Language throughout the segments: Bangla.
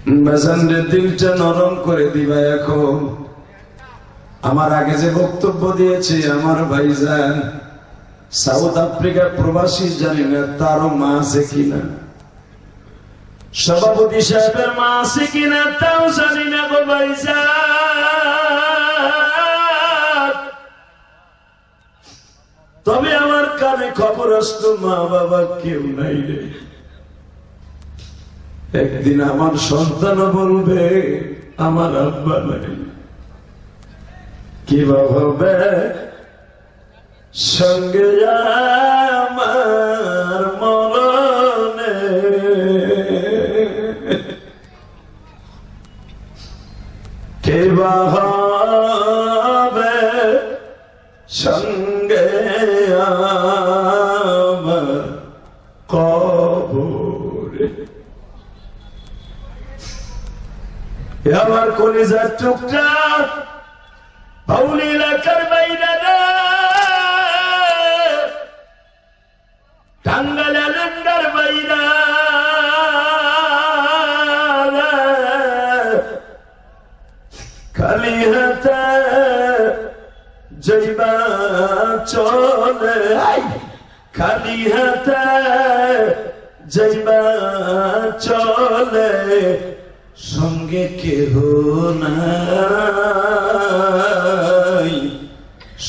বাজানরে দিলটা নরম করে দিবা। এখন আমার আগে যে বক্তব্য দিয়েছে আমার ভাইজান সাউথ আফ্রিকার প্রবাসী, জানি না তারও মা আছে কিনা, সভাপতি সাহেবের মা আছে কিনা তাও জানি না গো ভাইজান। তবে আমার কানে খবর আসতো মা বাবা কেউ নাই রে। একদিন আমার সন্তান বলবে আমার আব্বা নাই, কি ভাবে সঙ্গে আমার মরণে। কে ভাবে সঙ্গে আমার কবরে। আমার কলিজার টুকরা বাউলি এলাকার বাইরে টাঙ্গাইল এলাকার বাইরে খালি হাতে যাইবা চলে, খালি হাতে যাইবা চলে, সঙ্গে কেহ নাই,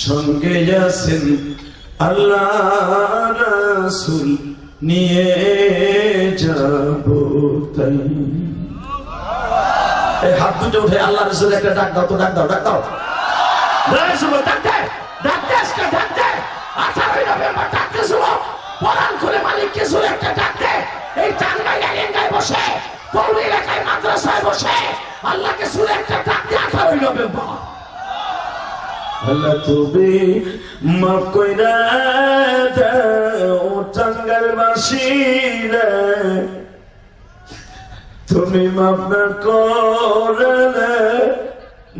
সঙ্গে আছেন আল্লাহ রাসূল নিয়ে যাব তাই। এই হাত দুটো উঠে আল্লাহ রাসূল একটা ডাক দাও তো, ডাক দাও, ডাক দাও, ডাক দে, ডাক দে, আজকে ডাক দে। 18 নভেম্বর ডাকতে শুনো, পরাণ খুলে মালিককে শুনে একটা ডাক দে। এই টাঙ্গাইল এলাকায় বসে, পৌর এলাকায় মাদ্রাসায় বসে আল্লাহকে শুনে একটা ডাক দে। 18 নভেম্বর আল্লাহ তুমি মাফ কইরা দাও টাঙ্গাইল বাসীরে, তুমি মাফ না করলে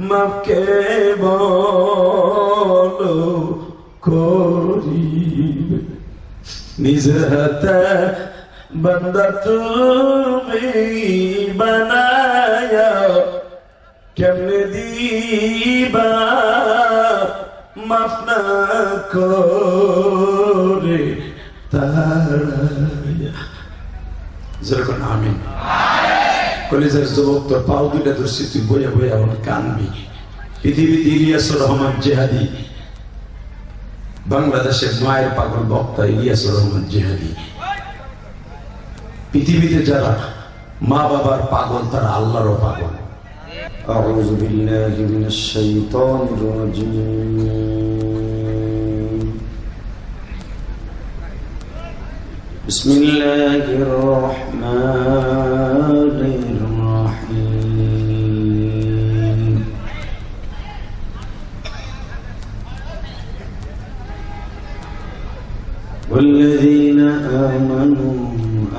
মাফ কে বলো করিবে। নিজের হাতে বান্দা তুমি বানায়া কেমনে দিবা মাফ না করে তাড়ায়া। যেরকম আমিন। কলেজের যুবক তোর পাও দুইটা ধরছি, তুই বইয়া বইয়া এমন কানবি। পৃথিবীতে ইলিয়াসুর রহমান জেহাদি, বাংলাদেশের মায়ের পাগল বক্তা ইলিয়াসুর রহমান জেহাদি। পৃথিবীতে যারা মা বাবার পাগল তারা আল্লাহরও পাগল। আউযু বিল্লাহি মিনাশ শাইতানির রাজীম। বিসমিল্লাহির রহমানির রহিম। والذين آمنوا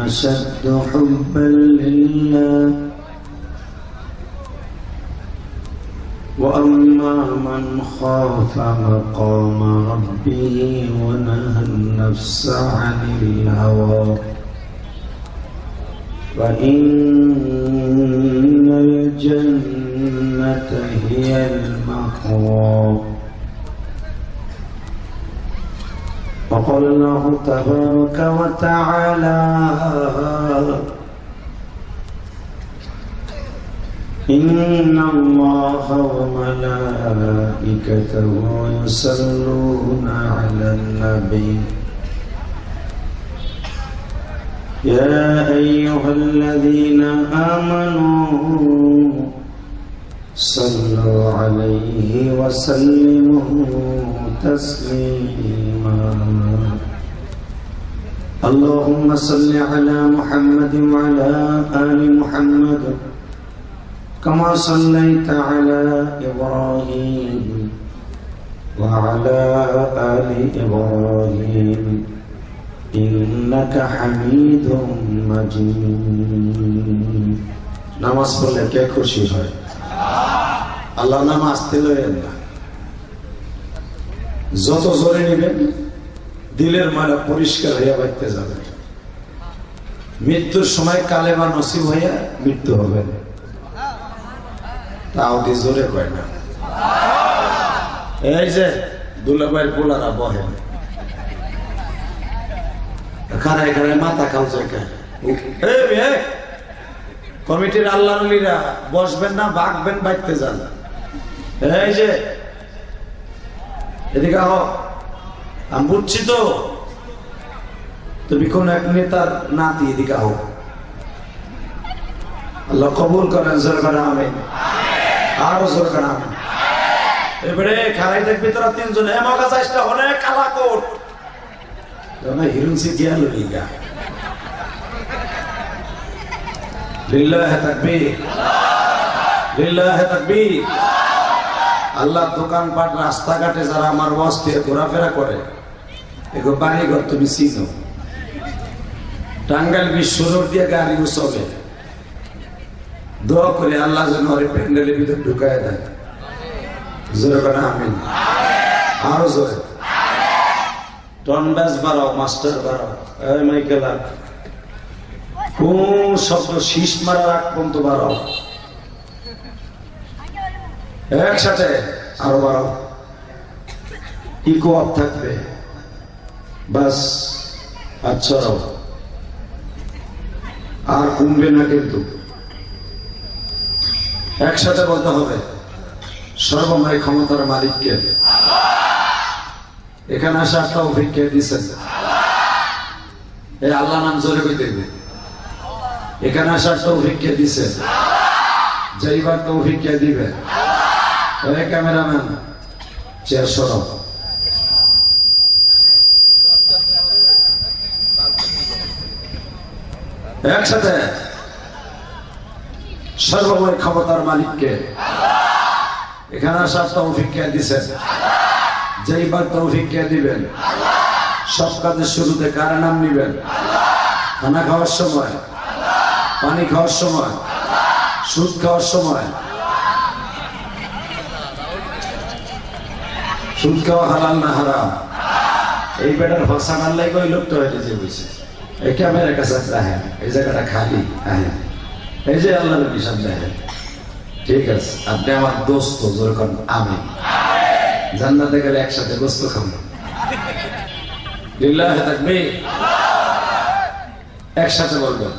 أشد حبا لله وأما من خاف مقام ربه ونهى النفس عن الهوى فإن الجنة هي المأوى. وقال الله تبارك وتعالى إن الله وملائكته يصلون على النبي يا أيها الذين آمنوا صلوا عليه وسلموا تسليما. اللهم صل على محمد وعلى آل محمد كما صليت على إبراهيم وعلى آل إبراهيم إنك حميد مجيد. নামাজ পড়লে কে খুশি হয়? আল্লাহ নামাজ দিলেন না, যত জোরে নেবেন দিলের মালা পরিষ্কার হইয়া বাইতে যাবে। মৃত্যুর সময় কালেমা নসিব হইয়া মৃত্যু হবে, তাও দিয়ে জোরে কয় না। এই যে দুলাভাইয়ের পোলারা বহেন, খারায় খারায় মাথা খাওয়া কমিটির আল্লাহরা বসবেন না, ভাগবেন, বাইতে যান। এই যে এদিকে আহ, আমি বুঝছি তো তুমি কোন এক নেতার নাতি, এদিকে আহ, আল্লাহ কবুল করেন, জোর করে আমিন, আরো জোর করে আমিন। এবারে খারাই দেখবি তোরা তিনজন এমকা চাইটা অনেক কালা কোট হিরুন সিটিয়া লইগা লিল্লাহ তাকবীর, লিল্লাহ তাকবীর। আল্লাহ দোকানপাট রাস্তাঘাটে যারা আমার ওয়াস্তে ঘোরাফেরা করে এগো বাড়ি ঘর তুমি চিনো, টাঙ্গাইল বিশ্ব রোড দিয়ে গাড়ি উৎসবে দোয়া করে আল্লাহ যেন ওর প্যান্ডেলের ভিতর ঢুকায় দেয়, জোরে করে আমিন, আরো জোরে। টনব্যাস বাড়াও, মাস্টার বাড়াও, এই মাইকেলা কোন শব্দ শীষ মারার আগ পর্যন্ত বাড়াও, একসাথে আরো বাড়াও, ইকো আপ থাকবে, বাস আচ্ছা আর কমবে না কিন্তু, একসাথে বলতে হবে সর্বময় ক্ষমতার মালিককে। এখানে আসার তৌফিক কে দিয়েছেন? এই আল্লাহ নাম জোরে কই দেখবে। এখানে আসার তৌফিক কে দিয়েছেন? যাইবার তৌফিক কে দিবে? এই ক্যামেরাম্যান চেয়ার সরাও। একসাথে সর্বময় ক্ষমতার মালিককে। এখানে আসার তৌফিক কে দিয়েছেন? যাইবার তৌফিক কে দিবেন? সব কাজের শুরুতে কার নাম নিবেন? খানা খাওয়ার সময়, পানি খাওয়ার সময়, সুদ খাওয়ার সময়। সুদ খাওয়া হালাল না হারাম? এই বেটার ভাষা মানলাই ওই লোকটা হয়ে যে বুঝছে। এই ক্যামেরার কাছে দেখেন, এই জায়গাটা খালি, হ্যাঁ এই যে আল্লাহ নবী সাহেব দেখেন। ঠিক আছে, আপনি আমার দোস্ত, যেরকম আমি জান্নাতে গেলে একসাথে গোস্ত খাবো। লিল্লাহ তাকবীর, একসাথে বলবেন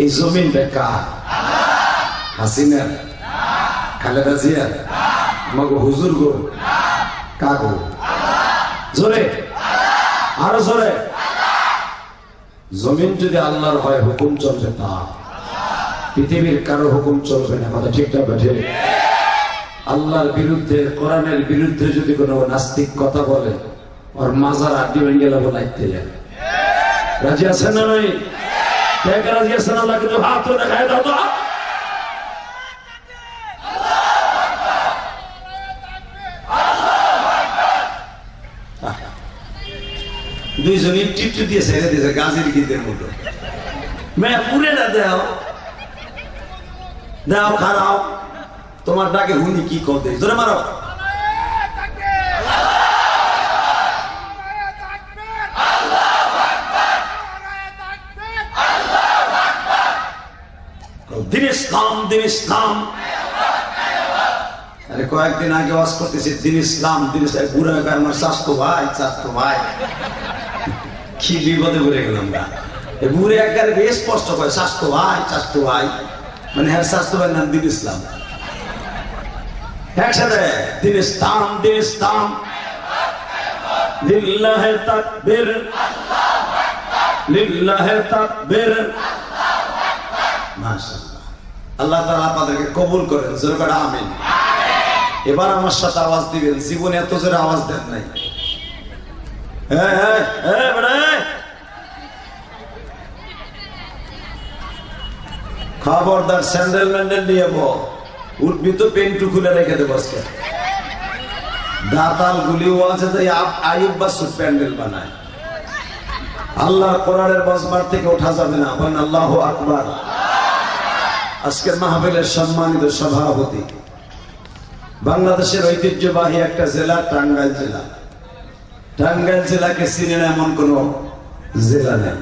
এই জমিনটা কার? হাসিনার, খালেদা জিয়ার, আমাকে হুজুর গো, কাগো? জোরে, আরো জোরে। জমিন যদি আল্লাহর হয় হুকুম চলবে তা, পৃথিবীর কারো হুকুম চলবে না। কথা ঠিক না বেঠে? আল্লাহর বিরুদ্ধে, কোরআনের বিরুদ্ধে যদি কোনো নাস্তিক কথা বলে ওর মাজার আড্ডি ভেঙে গেলে বলাইতে যাবে। রাজি আছেন না? নাই রাজি আছেন? আল্লাহ কিন্তু হাত দেখায় দাও তো। দুইজনই টিপটি দিয়ে ছেড়ে দিয়েছে গাছের গীতের মতো। মেয়ে পুরে না দেও, দাও খারাও, তোমার ডাকে হুনি কি করতে জোরে মারো। দিন ইসলাম, দিন ইসলাম। আরে কয়েকদিন আগে ওয়াজ করতেছি দিন ইসলাম, দিন ইসলাম। বুড়া আমার স্বাস্থ্য ভাই, স্বাস্থ্য ভাই, কি বিপদে পড়ে গেলাম না। বুড়ে একবারে বেশ স্পষ্ট করে স্বাস্থ্য ভাই, স্বাস্থ্য ভাই, মানে হ্যাঁ স্বাস্থ্য ভাই নাম দিন ইসলাম। একসাথে দিন ইসলাম, দিন ইসলাম। লিল্লাহে তাকবীর, লিল্লাহে তাকবীর। মাশাআল্লাহ, আল্লাহ তাআলা আপনাদেরকে কবুল করেন, জোরে করে আমিন। এবার আমার সাথে আওয়াজ দিবেন, জীবনে এত জোরে আওয়াজ দেন নাই। খবরদার স্যান্ডেল ম্যান্ডেল নিয়ে উঠবি তো পেন্টু খুলে রেখে দেবো। দাতাল গুলিও আছে যে আইয়ুব বাসুর প্যান্ডেল বানায়। আল্লাহ কোরআনের বসবার থেকে ওঠা যাবে না। বলেন আল্লাহু আকবার। আজকের মাহফিলের সম্মানিত সভাপতি, বাংলাদেশের ঐতিহ্যবাহী একটা জেলা টাঙ্গাইল জেলা। টাঙ্গাইল জেলাকে চিনে না এমন কোন জেলা নেই।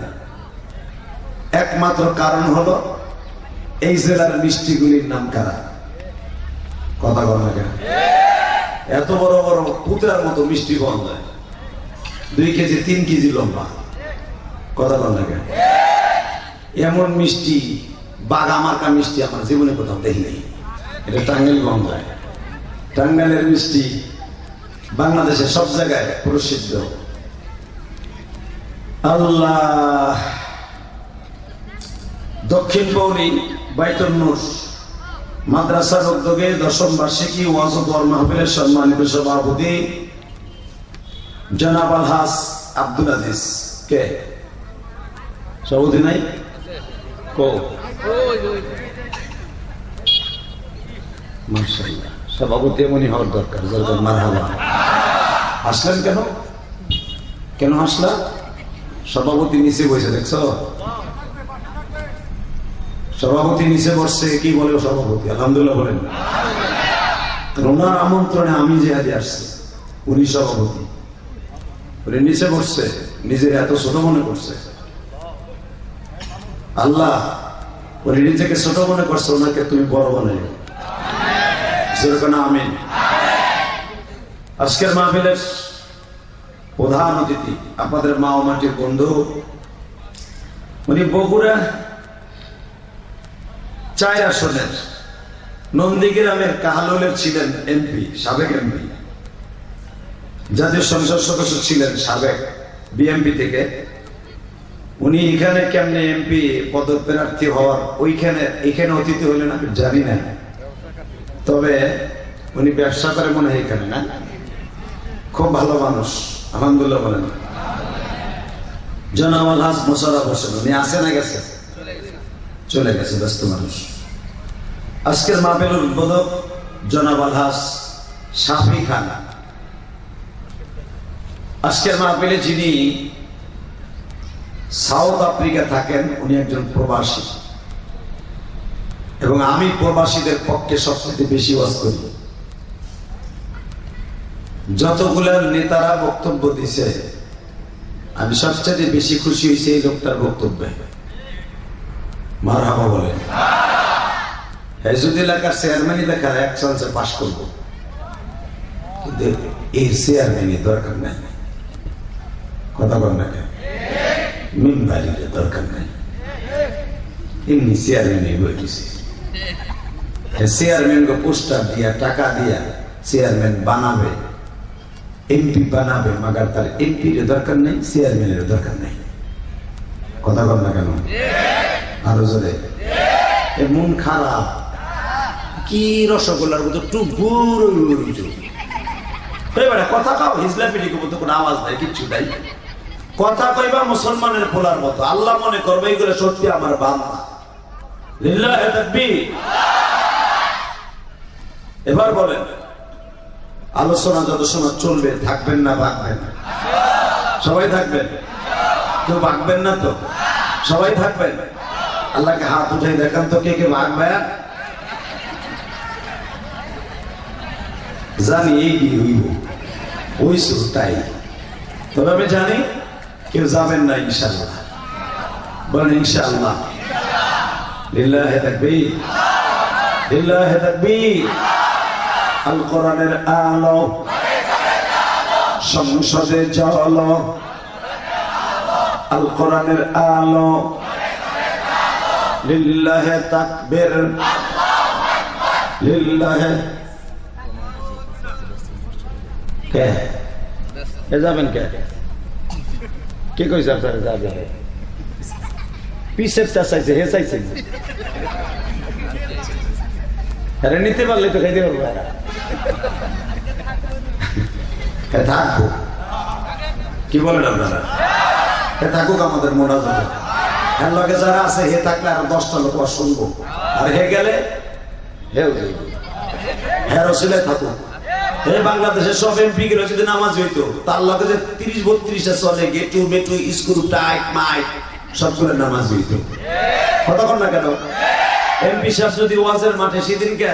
একমাত্র কারণ হলো এই জেলার মিষ্টিগুলির নাম কারা? কথা বল না কেন? এত বড় বড় পুতের মতো মিষ্টি পাওয়া যায়, 2 কেজি 3 কেজি লম্বা। কথা বল না কেন? এমন মিষ্টি, বাঘা মার্কা মিষ্টি আমার জীবনে কোথাও দেখি নাই। এটা টাঙ্গাইল গঙ্গায়, টাঙ্গাইলের মিষ্টি বাংলাদেশের সব জায়গায় প্রসিদ্ধ। আল্লাহ। দক্ষিণ পৌরী বাইতুল নূর মাদ্রাসার উদ্যোগে 10ম বার্ষিকী ওয়াজ ও দোয়া মাহফিলের সম্মানিত সভাপতি জনাব আলহাজ আব্দুল আজিজ। কে সভাপতি নাই? মাশাআল্লাহ, সভাপতি এমনই হওয়ার দরকার। মারহাবা। আসলেন কেন? কেন আসলা? সভাপতি নিচে বসে, দেখছো? সভাপতি নিচে বসছে, কি বলে সভাপতি? আলহামদুলিল্লাহ বলেন। ওনার আমন্ত্রণে আমি যে আজ আসছি, উনি সভাপতি, উনি নিচে বসছে, নিজের এত ছোট মনে করছে। আল্লাহ, উনি নিজেকে ছোট মনে করছে, ওনাকে তুমি বড় বানাই। আমিন। আজকের মাহফিলের প্রধান অতিথি আপনাদের মা ও মাটির বন্ধু, উনি বগুড়া 4 আসনের নন্দীগ্রামের কাহালুলের ছিলেন এমপি, সাবেক এমপি, জাতীয় সংসদ সদস্য ছিলেন সাবেক বিএমপি থেকে। উনি এখানে কেমনে এমপি পদপ্রার্থী হওয়ার এখানে অতিথি হলেন আমি জানি না, তবে উনি ব্যবসা করে মনে হয় এখানে, না? খুব ভালো মানুষ, আলহামদুলিল্লাহ বলেন। জনাব আলহাজ মোশাররফ হোসেন, উনি আসে না গেছে? চলে গেছে, ব্যস্ত মানুষ। আজকের মাহফিলের উদ্বোধক জনাব আলহাজ শাফি খান। আজকের মাহফিলে যিনি সাউথ আফ্রিকা থাকেন, উনি একজন প্রবাসী, এবং আমি প্রবাসীদের পক্ষে সবচেয়ে বেশি ওয়াজ করি। যতগুলো নেতারা বক্তব্য দিছে, আমি সবচেয়ে বেশি খুশি হয়েছি এই লোকটার বক্তব্যে। মারহাবা বলেন। হেজুদ এলাকার চেয়ারম্যানই দেখা 1 চান্সে পাশ করবো, কিন্তু এই চেয়ারম্যানই দরকার নাই। কথা বল না কেন? মিম্বারির দরকার নাই, এমনি চেয়ারম্যানই বইতেছে। চেয়ারম্যানকে পোস্টার দিয়া, টাকা দিয়া চেয়ারম্যান বানাবে, এমপি বানাবে, মাগার তার এমপির দরকার নেই, চেয়ারম্যানের দরকার নেই। কথা বল না কেন? আরো জোরে। মন খারাপ, কি রসগোল্লার মতো টুকুর কথা খাও, হিজলা পিঠি মতো কোনো আওয়াজ নাই, কিচ্ছু নাই। কথা কইবা মুসলমানের পোলার মতো, আল্লাহ মনে করবে এইগুলো সত্যি আমার বান্দা। লিল্লাহি তাকবীর। এবার বলেন, আলোচনা যত সময় চলবে, থাকবেন না ভাগবেন? সবাই থাকবেন? কেউ ভাগবেন না তো? সবাই থাকবেন? আল্লাহকে হাত উঠে দেখান তো, কে কে ভাগবে? জানি এই বিয়ে হইব, হইছে তাই, তবে আমি জানি কেউ যাবেন না ইনশাআল্লাহ। বলেন ইনশাআল্লাহ। লিল্লাহি তাকবীর, লিল্লাহি তাকবীর। আল কোরআনের আলো সংসদে জ্বলো, আল কোরআনের আলো। লিল্লাহি তাকবীর, লিল্লাহি। কে যাবেন? কে কইছে আপনারা যাবেন? পিসের চাইছে, হে চাইছে, আরে নিতে পারলে তো খাইতে পারবো। থাকবো, কি বলেন আপনারা? হে থাকুক আমাদের মোটা যাবে। এর লগে যারা আছে, হে থাকলে আর 10টা লোক শুনবো, আর হে গেলে হে রসিলে থাকুক। এই বাংলাদেশের সব এমপি গুলো যদি নামাজ হইতো, তার লগে যে 30-32টা চলে, গেটু মেটু স্ক্রু টাইট মাইট সবগুলো নামাজ হইতো। কতক্ষণ না কেন? এমপি সাহেব যদি ওয়াজের মাঠে সেদিনকে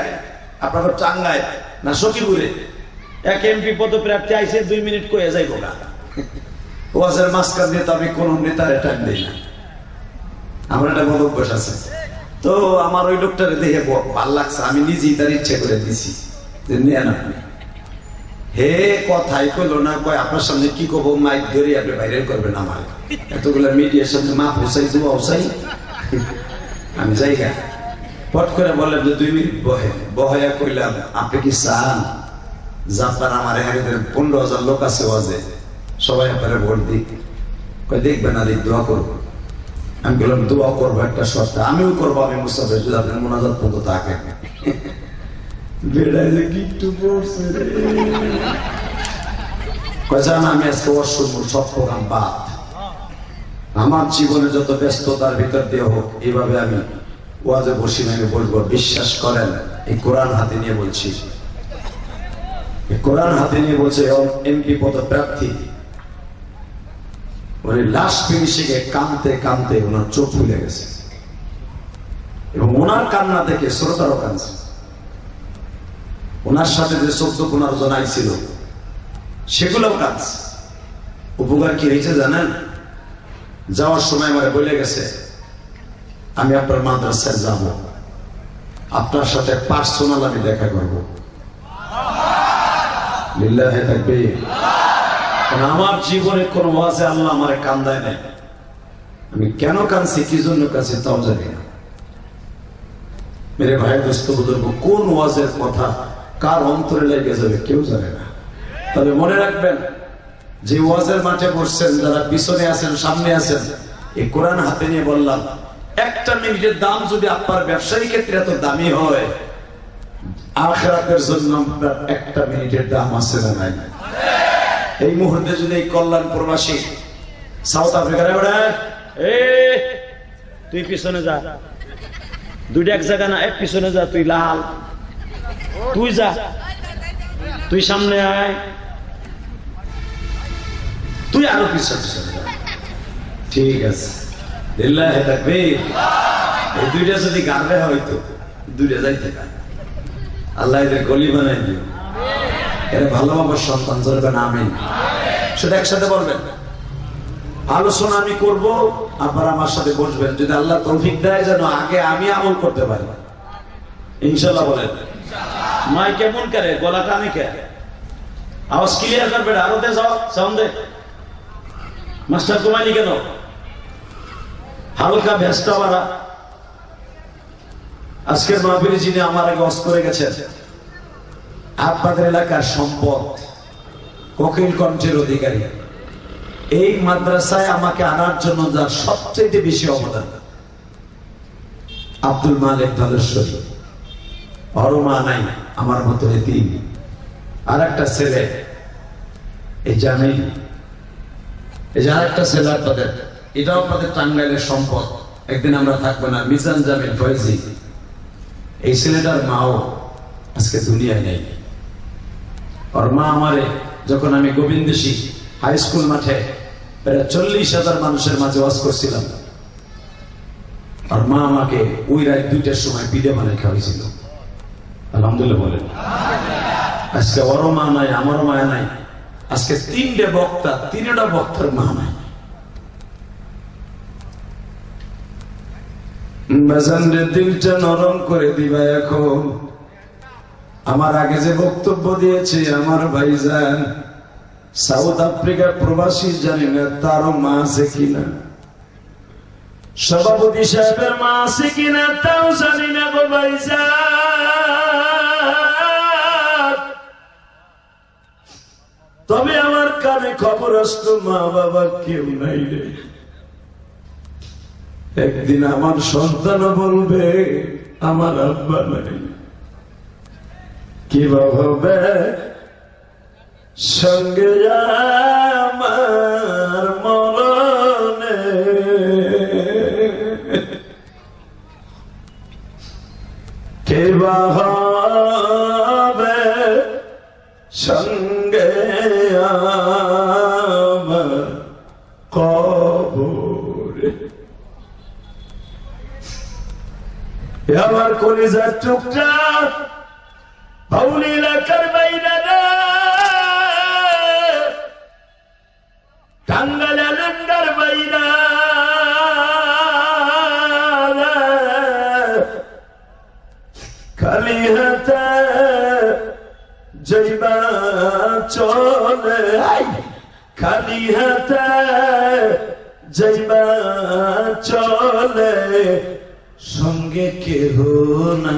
আপনার টাঙ্গায় না সখীপুরে এক এমপি পদপ্রার্থী আইসে 2 মিনিট কয়ে যাইব না, ওয়াজের মাঝখান দিয়ে তো আমি কোন নেতারে টান দিই না। আমার একটা বড় অভ্যাস আছে। তো আমার ওই লোকটারে দেখে ভাল লাগছে, আমি নিজেই তার ইচ্ছে করে দিছি যে নেন আপনি। হে কথাই কইলো না, কয় আপনার সামনে কি কব, মাইক ধরে আপনি বাইরে করবেন আমার এতগুলা মিডিয়ার সামনে মা হোসাই দু হোসাই। আমি জায়গা পট করে বললাম যে 2 মিনিট বহাইয়া কইলাম আপনি কি চান যে আপনার আমার এখানে 15,000 লোক আছে ওয়াজে, সবাই আপনারা ভোট দিক? কয় দেখবে না, দিক দোয়া করবো। আমি বললাম দোয়া করবো একটা শর্ত, আমিও করবো, আমি মুস্তাফিজ যদি আপনার মোনাজাত পর্যন্ত থাকে। বেড়াই যে গিট্টু পড়ছে রে, কয় জান আমি আজকে অসম্ভব সব প্রোগ্রাম বাদ, আমার জীবনে যত ব্যস্ততার ভিতর দিয়ে হোক এইভাবে আমি ওয়াজে বসি আমি বলবো। বিশ্বাস করেন এই কোরআন হাতে নিয়ে বলছি, কোরআন হাতে নিয়ে বলছে এমপি পদপ্রার্থী ওই লাস্ট ফিনিশিংয়ে কাঁদতে কাঁদতে ওনার চোখ ফুলে গেছে এবং ওনার কান্না থেকে শ্রোতারও কাঁদছে। ওনার সাথে যে 14-15 জন আইছিল সেগুলোও কাঁদছে। উপকার কি হয়েছে জানেন? যাওয়ার সময় আমার বলে গেছে আমি আপনার মাদ্রাসায় যাব, আপনার সাথে পার্সোনাল আমি দেখা করবো। লিল্লাহি তাকবীর। আমার জীবনে কোন ওয়াজে আল্লাহ আমারে কান্দায় নাই। আমি কেন কাঁদছি, কি জন্য কাঁদছি তাও জানি না। মেরে ভাই দোস্ত বুজুর্গ, কোন ওয়াজের কথা কার অন্তরে লেগে যাবে কেউ জানে না। তবে মনে রাখবেন যে ওয়াজের মাঠে বসছেন, যারা পিছনে আছেন সামনে আছেন, এই কোরআন হাতে নিয়ে বললাম 1টা মিনিটের দাম যদি আপনার ব্যবসায়ী ক্ষেত্রে এত দামি হয়, আখিরাতের জন্য আপনার 1টা মিনিটের দাম আছে না নাই? এই মুহূর্তে যদি এই কল্যাণ প্রবাসী সাউথ আফ্রিকার তুই পিছনে যা, 2টা এক জায়গা না, এক পিছনে যা, তুই লাল, তুই যা, তুই সামনে আয়, তুই আরো পিছনে যা, ঠিক আছে? লিল্লাহি তাকবীর। এই 2টা যদি গাবে হয়তো 2টা যাইতে পারে। আল্লাহ এদের গলি বানাই দিও, এরা ভালো বাবার সন্তান জোরবেন আমিন। সেটা একসাথে বলবেন। আলোচনা আমি করব, আপনারা আমার সাথে বসবেন, যদি আল্লাহ তৌফিক দেয় যেন আগে আমি আমল করতে পারি ইনশাআল্লাহ। বলেন মাই কেমন করে, গলা টানে কে, আওয়াজ ক্লিয়ার করবে, আরো দে যাও সাউন্ড দে। মাস্টার কমাইনি কেন? হালকা ভেস্টা বাড়া। আজকের মাহফিলে যিনি আমার আগে ওয়াজ করে গেছেন, আপনাদের এলাকার সম্পদ, কোকিল কণ্ঠের অধিকারী, এই মাদ্রাসায় আমাকে আনার জন্য যার সবচেয়ে বেশি অবদান, আব্দুল মালিক ধলেশ্বরী। ওর মা নাই, আমার মতো এতিম। আর একটা ছেলে এই জামিল, এই যে আরেকটা ছেলে আপনাদের, এটাও আপনাদের টাঙ্গাইলের সম্পদ। একদিন আমরা থাকবো না, মিজান জামিল ফয়েজি। এই ছেলেটার মাও আজকে দুনিয়ায় নেই। ওর মা আমারে যখন আমি গোবিন্দেশী হাই স্কুল মাঠে প্রায় 40,000 মানুষের মাঝে ওয়াজ করছিলাম, আর মা আমাকে ওই রাত 2টার সময় পিঠে বানিয়ে খাওয়াইছিল। আলহামদুলিল্লাহ বলেন। আজকে ওরও মা নাই, আমারও মায়া নাই। আজকে 3টে বক্তা, 3টা বক্তার মা নাই। দিলটা নরম করে দিবা এখন। আমার আগে যে বক্তব্য দিয়েছে আমার ভাইজান সাউথ আফ্রিকার প্রবাসী, জানি না তারও মা আছে কিনা, সভাপতি সাহেবের মা আছে কিনা তাও জানি না গো ভাইজান। তবে আমার কানে খবর আসতো মা বাবা কেউ নাই রে। একদিন আমার সন্তান বলবে আমার আব্বা নাই, কিভাবে সঙ্গে আমার মরণে। কিভাবে সঙ্গে আমার কবরে। আমার কলিজার টুকরা বাউল এলাকার বাইরে টাঙ্গাইল এলাকার বাইরা খালি হাতে যাইবা চলে, খালি হাতে যাইবা চলে, সঙ্গে কেহ নাই,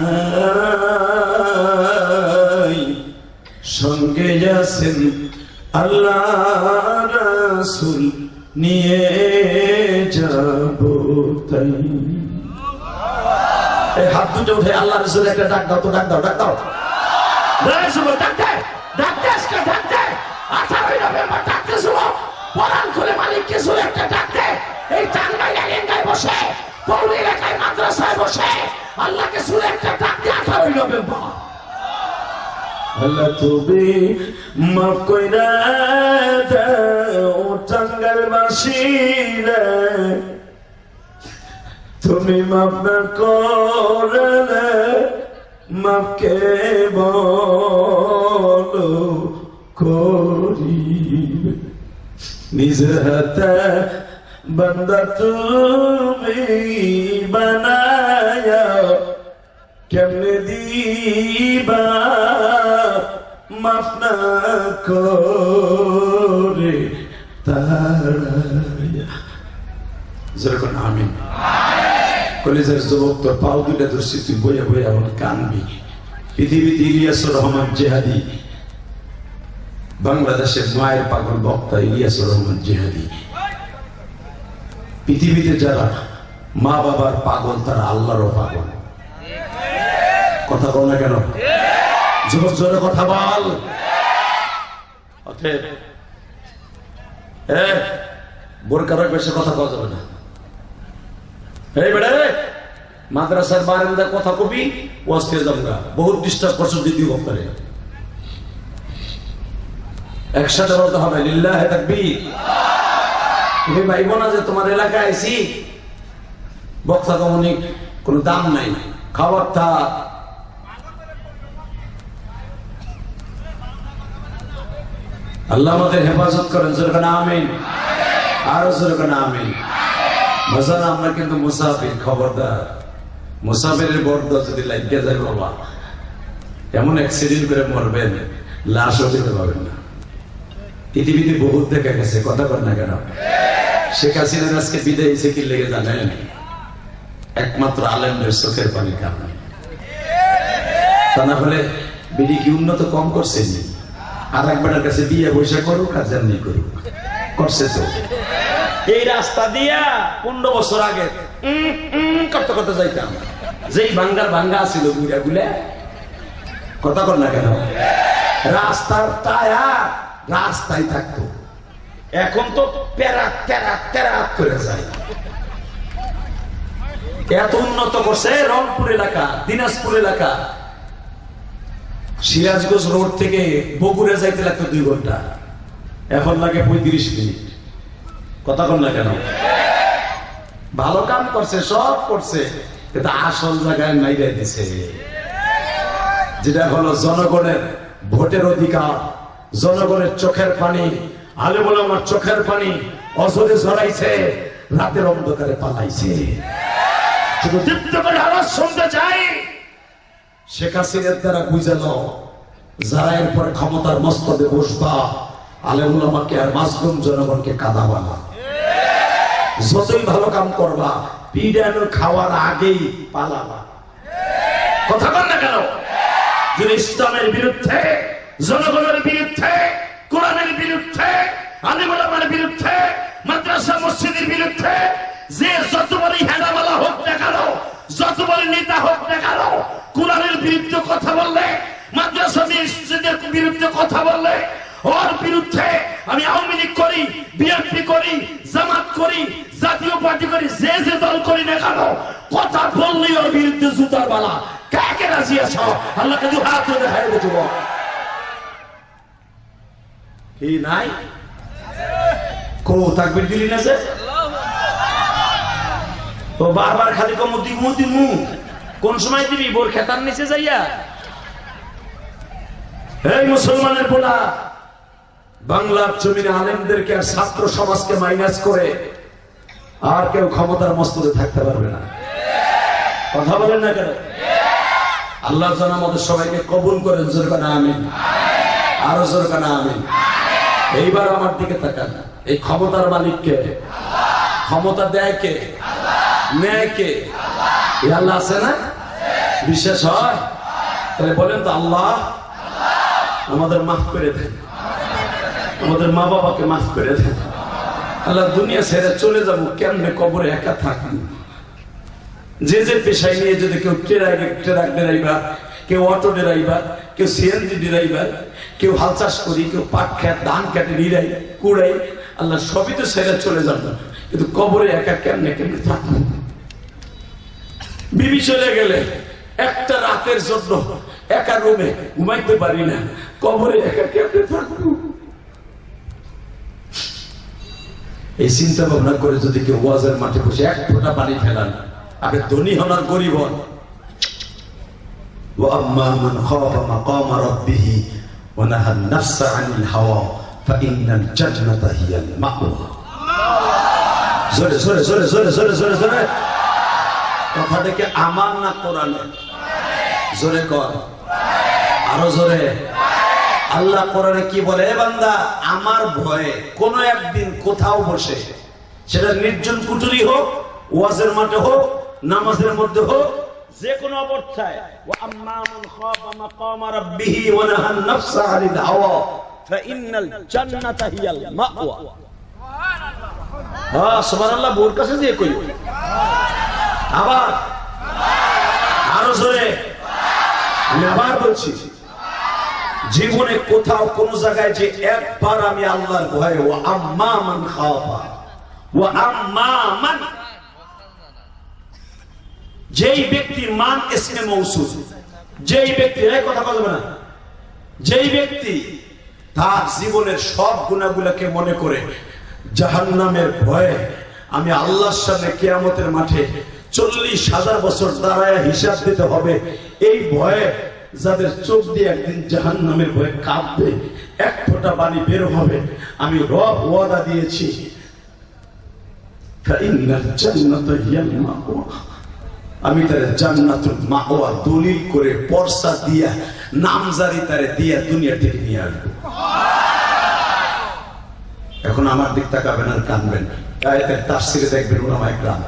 সঙ্গে আছেন আল্লাহ রাসূল, নিয়ে যাব তাই। এই হাত দুটো উঠে আল্লাহ রাসূল একটা ডাক দাও তো, ডাক দাও, ডাক দাও, ডাকতে ডাকতে আজকে ডাকতে 18 নভেম্বর ডাকতে শুনো, পরাণ খুলে মালিক কিছু একটা ডাকতে। এই টাঙ্গাইল এলাকায় বসে, পৌরি এলাকায় মাদ্রাসায় বসে আল্লাহকে শুনে একটা ডাকতে 18 নভেম্বর। আল্লাহ তুমি মাফ কইরা দাও টাঙ্গাইল বাসীরে, তুমি মাফ না করলে মাফ কে বলো করিবে। নিজের হাতে বান্দা তুমি বানায়া কেমনে দিবা মাফ না করে তাড়ায়া। যেরকম আমিন। কলেজের যুবক তোর পাও দুটা ধরছি, তুই বইয়া বইয়া আমার কানবি। পৃথিবীতে ইলিয়াসুর রহমান জিহাদি, বাংলাদেশের মায়ের পাগল বক্তা ইলিয়াসুর রহমান জিহাদি। পৃথিবীতে যারা মা বাবার পাগল তারা আল্লাহরও পাগল। কথা বল না কেন যুবক, জোরে কথা বল। বোরকা রাখবে, সে কথা বলা যাবে না। এই বেড়ে মাদ্রাসার বারান্দা কথা কবি ওয়াজতে যাবগা, বহুত ডিস্টার্ব করছো দ্বিতীয় বক্তারে। একসাথে বলতে হবে লিল্লাহে তাকবীর। তুমি ভাইব না যে তোমার এলাকায় আইছি বক্তা কমনি কোনো দাম নাই, খাবার তা আল্লাহ আমাদের হেফাজত করেন। যেরকম আমিন, আরো যেরকম আমিন। মজান আমরা কিন্তু মুসাফির, খবরদার মুসাফিরের বর্দা যদি লাগিয়ে যায় বাবা, এমন অ্যাক্সিডেন্ট করে মরবেন লাশও দিতে পারবেন না। পৃথিবীতে বহুত দেখা গেছে, কথা বল না কেন। শেখ হাসিনার আজকে বিদায় হয়েছে কি লেগে জানেন? একমাত্র আলেমদের চোখের পানির কারণে। তা না হলে বিডি কি উন্নত কম করছে? আর একবারের কাছে বিয়ে পয়সা করুক আর জানি করুক, করছে তো। এই রাস্তা দিয়া 15 বছর আগে করতে করতে যাইতাম, যেই ভাঙ্গার ভাঙ্গা ছিল গুড়া গুলে, কথা বল না কেন। রাস্তার টায়ার রাস্তায় থাকতো, এখন তো প্যারা প্যারা প্যারা করে যায়। এত উন্নত করছে রংপুর এলাকা, দিনাজপুর এলাকা। সিরাজগঞ্জ রোড থেকে বগুড়া যাইতে লাগতো 2 ঘন্টা, এখন লাগে 35 মিনিট। কথা বল না কেন। ভালো কাম করছে, সব করছে, কিন্তু আসল জায়গায় নাই দিছে, যেটা হলো জনগণের ভোটের অধিকার, জনগণের চোখের পানি। আলেম ওলামার চোখের পানি অজরে ঝরাইছে, রাতের অন্ধকারে পালাইছে। শুধু দীপ্ত করে আওয়াজ শুনতে চাই, শেখ হাসিনার দ্বারা বুঝে নাও, যারা এরপরে ক্ষমতার মস্তদে বসবা আলেম ওলামাকে আর মাসলুম জনগণকে কাঁদাবা না। যতই ভালো কাম করবা, পিডানো খাওয়ার আগেই পালাবা। কথা বল না কেন। যদি ইসলামের বিরুদ্ধে, জনগণের বিরুদ্ধে, কোরআনের বিরুদ্ধে, আলেম ওলামার বিরুদ্ধে, মাদ্রাসা মসজিদের বিরুদ্ধে যে যত বড় হেডাওয়ালা হোক না কেন, যত বড় নেতা হোক না কেন, কোরআনের বিরুদ্ধে কথা বললে, মাদ্রাসা মসজিদের বিরুদ্ধে কথা বললে, ওর বিরুদ্ধে আমি আওয়ামী লীগ করি, বিএনপি করি, জামাত করি, জাতীয় পার্টি করি, যে যে দল করি না কেন, কথা বললেই ওর বিরুদ্ধে জুতার বালা। কাকে রাজি আছো? আল্লাহকে দু হাত ধরে দেখাই দেবো। কি নাই কো তাকবীর দিলি না যে তো বারবার খালি কমতি মুতি মু কোন সময় দিবি? বোর খেতার নিচে যাইয়া। এই মুসলমানের পোলা, বাংলার জমিনে আলেমদেরকে আর ছাত্র সমাজকে মাইনাস করে আর কেউ ক্ষমতার মস্তদে থাকতে পারবে না। কথা বলেন না কেন? আল্লাহ যেন আমাদের সবাইকে কবুল করেন, জোরে কানা আমিন, আরো জোরে কানা আমিন। এইবার আমার দিকে তাকান, এই ক্ষমতার মালিক কে? ক্ষমতা দেয় কে? নেয় কে? আল্লাহ আছে না? বিশেষ হয় তাহলে বলেন তো আল্লাহ আমাদের মাফ করে দেন, আমাদের মা বাবাকে মাফ করে দেন। আল্লাহ দুনিয়া ছেড়ে চলে যাবো কেমনে, কবরে একা থাকবো। যে যে পেশায় নিয়ে যদি কেউ ট্রাক ড্রাইভার, কেউ অটো ড্রাইভার, কেউ সিএনজি ড্রাইভার, কেউ হাল চাষ করি, কেউ পাট খেত ধান খেতে নিরাই কুড়াই, আল্লাহ সবই তো ছেড়ে চলে যাবো, কিন্তু কবরে একা কেমনে কেমনে থাকবো। বিবি চলে গেলে একটা রাতের জন্য একা রুমে ঘুমাইতে পারি না, কবরে একা কেমনে থাকবো। এই চিন্তা ভাবনা করে যদি কেউ ওয়াজের মাঠে বসে এক ফোঁটা পানি ফেলান, আগে ধনী হন আর গরিব হন। وأما من خاف مقام ربه ونهى النفس عن الهوى فإن الجنة هي المأوى। জোরে জোরে জোরে জোরে জোরে জোরে জোরে কথাটা কি আমার না কোরআনে? জোরে কর, আরো জোরে। আল্লাহ কোরআনে কি বলে? এ বান্দা, আমার ভয়ে কোনো একদিন কোথাও বসে, সেটা নির্জন কুটুরি হোক, ওয়াজের মাঠে হোক, নামাজের মধ্যে হোক, যে কোনো অবস্থায়, ওয়া আম্মা মান খাফা মাকামা রাব্বিহি ওয়া নাহান নাফসা আনিল হাওয়া ফাইন্নাল জান্নাতা হিয়াল মাওয়া। হ্যাঁ সুবহানাল্লাহ, বোর কাছে দিয়ে কই আবার আরো জোরে। আমি আবার বলছি, জীবনে কোথাও কোন জায়গায় যে একবার আমি আল্লাহর ভয়ে, ওয়া আম্মা মান খাফা, ওয়া আম্মা মান, যেই ব্যক্তির মান ইসমে মৌসুল, যেই ব্যক্তি, এই কথা বলবে না, যেই ব্যক্তি তার জীবনের সব গুনাহগুলোকে মনে করে জাহান্নামের ভয়ে আমি আল্লাহর সামনে কিয়ামতের মাঠে 40,000 বছর দাঁড়ায় হিসাব দিতে হবে, এই ভয়ে যাদের চোখ দিয়ে একদিন জাহান্নামের ভয়ে কাঁপবে, এক ফোঁটা পানি বের হবে, আমি রব ওয়াদা দিয়েছি ফাইন্নাল জান্নাতা হিয়াল মাওয়া, আমি তারে জান্নাতুল মাওয়া দলিল করে পরসা দিয়া নামজারি তারে দিয়া দুনিয়া থেকে নিয়ে আসবো। এখন আমার দিক তাকাবেন আর কাঁদবেন। আয়াতের তাফসিরে দেখবেন উলামায়ে কেরাম,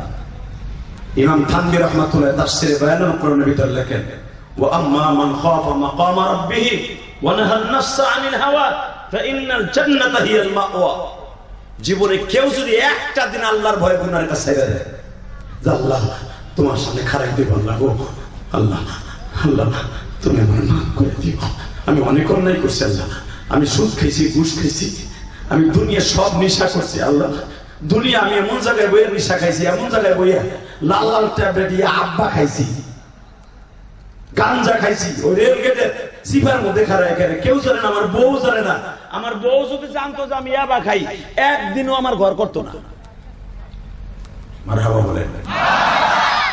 ইমাম থানভী রাহমাতুল্লাহ তাফসিরে বায়ানুল কোরআনের ভিতর লেখেন, ওয়া আম্মা মান খাফা মাকামা রাব্বিহি ওয়া নাহান নাফসা আনিল হাওয়া ফাইন্নাল জান্নাতা হিয়াল মাওয়া। জীবনে কেউ যদি একটা দিন আল্লাহর ভয়ে গুনাহের কাছে ছেড়ে দেয়, যে আল্লাহ তোমার সামনে খারাপ দিব, আল্লাহ গো আল্লাহ, আল্লাহ তুমি আমার মাফ করে দিও, আমি অনেক অন্যায় করছি আল্লাহ, আমি সুদ খাইছি, ঘুষ খাইছি, আমি দুনিয়া সব নেশা করছি আল্লাহ, দুনিয়া আমি এমন জায়গায় বইয়া নেশা খাইছি, এমন জায়গায় বইয়া লাল লাল ট্যাবলেট দিয়ে আব্বা খাইছি, গাঞ্জা খাইছি, ওই রেল গেটে সিফার মধ্যে খারাপ এখানে কেউ জানে না, আমার বউ জানে না। আমার বউ যদি জানতো যে আমি ইয়াবা খাই, একদিনও আমার ঘর করতো না। মারহাবা বলেন।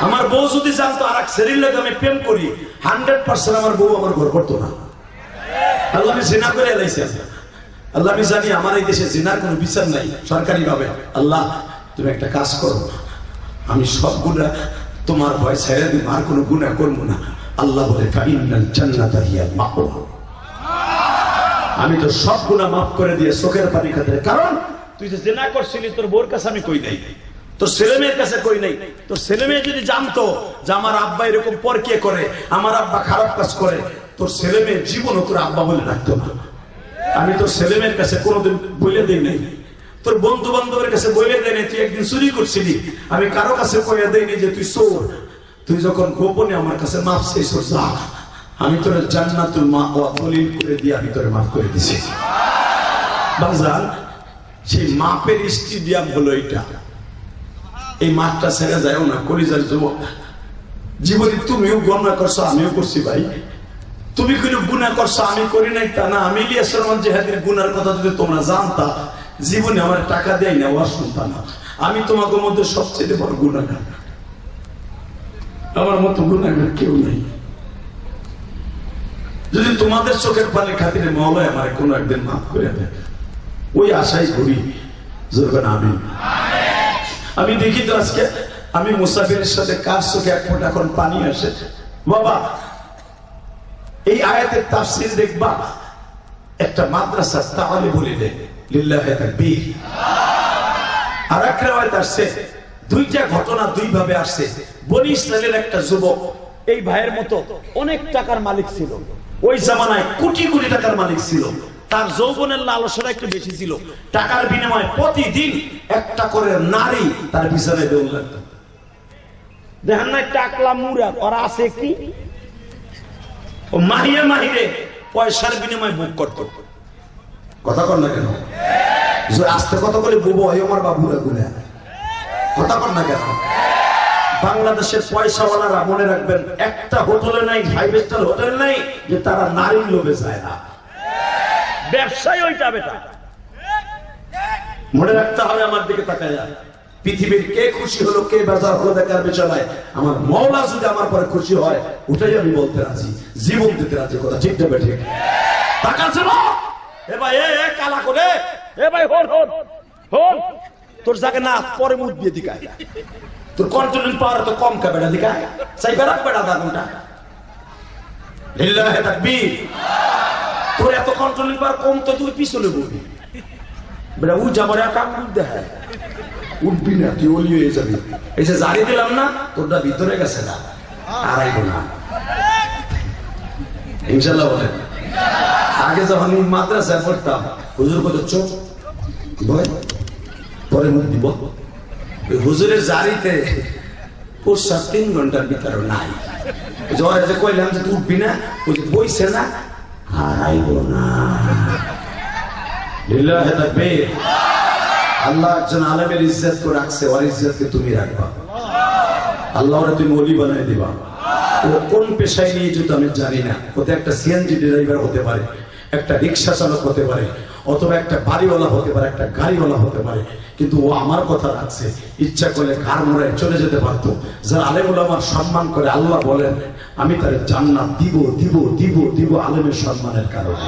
আমার বউ যদি জানতো আর এক ছেলের লোক আমি প্রেম করি, 100% আমার বউ আমার ঘর করতো না। আল্লাহ আমি জিনা করে এলাইছি, আল্লাহ আমি জানি আমার এই দেশে জিনার কোনো বিচার নাই সরকারি ভাবে। আল্লাহ তুমি একটা কাজ করো, আমি সব গুনাহ তোমার ভয় ছেড়ে দিব, আর কোনো গুনাহ করবো না। আল্লাহ বলে ফাইন্নাল জান্নাতা হিয়াল মাওয়া, আমি তো সব গুনাহ মাফ করে দিয়ে চোখের পানি খাতে। কারণ তুই যে জিনা করছিলি, তোর বউর কাছে আমি কই নাই, তোর ছেলে মেয়ের কাছে কই নাই। তোর ছেলে মেয়ে যদি জানতো যে আমার আব্বা এরকম পরকিয়া করে, আমার আব্বা খারাপ কাজ করে, তোর ছেলে মেয়ের জীবনও তোর আব্বা বলে রাখতো না। আমি তোর ছেলে মেয়ের কাছে কোনোদিন বলে দিই নাই, তোর বন্ধু বান্ধবের কাছে বলে দেয় নাই তুই একদিন চুরি করছিলি, আমি কারো কাছে কইয়া দেয়নি যে তুই চোর। তুই যখন গোপনে আমার কাছে মাফ চাইছো, যা আমি তোর জান্নাতুল মাওয়া দলিল করে দিয়ে আমি তোরে মাফ করে দিছি। বাজার সেই মাপের স্টেডিয়াম হলো এটা, এই মাঠটা ছেড়ে যায় না। কলিজার যুবক, জীবনে তুমিও গণনা করছো, আমিও করছি ভাই। তুমি কোনো গুনাহ করছো, আমি করি নাই তা না। আমি ইলিয়াস রহমান জিহাদির গুনার কথা যদি তোমরা জানতা, জীবনে আমার টাকা দেয় না, ওয়াজ শুনতা না। আমি তোমাদের মধ্যে সবচেয়ে বড় গুনাহগার, আমার মতো গুনাহগার কেউ নাই। যদি তোমাদের চোখের পানি খাতিরে মওলা আমার কোনো একদিন মাফ করে দেয়, ওই আশাই করি। জোরবেন আমিন। আমি দেখি তো আজকে আমি মুসাফিরের সাথে কার চোখে এক ফোঁটা এখন পানি আসে, বাবা এই আয়াতের তাফসীর দেখবা একটা মাদ্রাসা তাহলে বলে দেয় লিল্লাহি তাকবীর। আর এক রাওয়ায়াত আসছে দুইটা ঘটনা দুই ভাবে আসছে। বনি ইসরাইলের একটা যুবক এই ভাইয়ের মতো অনেক টাকার মালিক ছিল, ওই জামানায় কোটি কোটি টাকার মালিক ছিল। তার যৌবনের লালসাটা একটু বেশি ছিল। টাকার বিনিময়ে প্রতিদিন একটা করে নারী তার বিছানায় দেউল লাগতো। দেখেন না টাকলা মুরা ওরা আছে কি, ও মাহিরে মাহিরে পয়সার বিনিময়ে বুক করত। কথা কর না কেন? আস্তে কথা বলে বুবো হয় আমার বাবুরা গুলা। কথা কর না কেন? বাংলাদেশের পয়সাওয়ালারা মনে রাখবেন একটা হোটেলে নাই, 5 স্টার হোটেল নাই যে তারা নারীর লোভে যায় না। ব্যবসায় ওইটা বেটা মনে রাখতে হবে। আমার দিকে তাকায় পৃথিবীর কে খুশি হলো কে বেজার হলো দেখার বিষয় নয়। আমার মওলা যদি আমার পরে খুশি হয় ওটাই আমি বলতে রাজি, জীবন দিতে রাজি। কথা ঠিক না বেঠিক? তাকাছে না এ ভাই, এ কালা করে এ ভাই হন হন হন, তোর জায়গা না পরে মুখ দিয়ে দিকায়, তোর কন্ট্রোলিং পাওয়ার তো কম কা বেটা দিকায় চাই বেড়া বেড়া দা কোনটা লিল্লাহি তাকবীর। তোর এত কন্ট্রোলিং পাওয়ার কম তো তুই পিছনে বলবি বেটা উঠ যাবার কাম দেয় উঠবি না, তুই ওলি হয়ে যাবি। এই যে জারি দিলাম না তোরটা ভিতরে গেছে না, আর আইব না ইনশাল্লাহ। বলেন আগে যখন মাদ্রাসায় পড়তাম হুজুর কত চোখ ভয় পরে মুখ দিব। হুজুরের জারিতে 3 ঘন্টার ভিতরে নাই। জ্বর যে কইলাম যে তুই উঠবি না, ওই যে বইছে না, আর আইব না। লিল্লাহি তাকবীর। আল্লাহ একজন আলেমের ইজ্জত করে রাখছে, ওর ইজ্জতকে তুমি রাখবা। আল্লাহ ওরা তুমি ওলি বানাই দিবা। ও কোন পেশায় নিয়ে যেত আমি জানি না। ওতে একটা সিএনজি ড্রাইভার হতে পারে, একটা রিক্সা চালক হতে পারে, অথবা একটা বাড়িওয়ালা হতে পারে, একটা গাড়িওয়ালা হতে পারে। কিন্তু ও আমার কথা রাখছে, ইচ্ছা করলে ঘাড় মোড়ায় চলে যেতে পারতো। যারা আলেম ওলামার সম্মান করে আল্লাহ বলেন আমি তার জান্নাত দিব দিব দিব দিব আলেমের সম্মানের কারণে।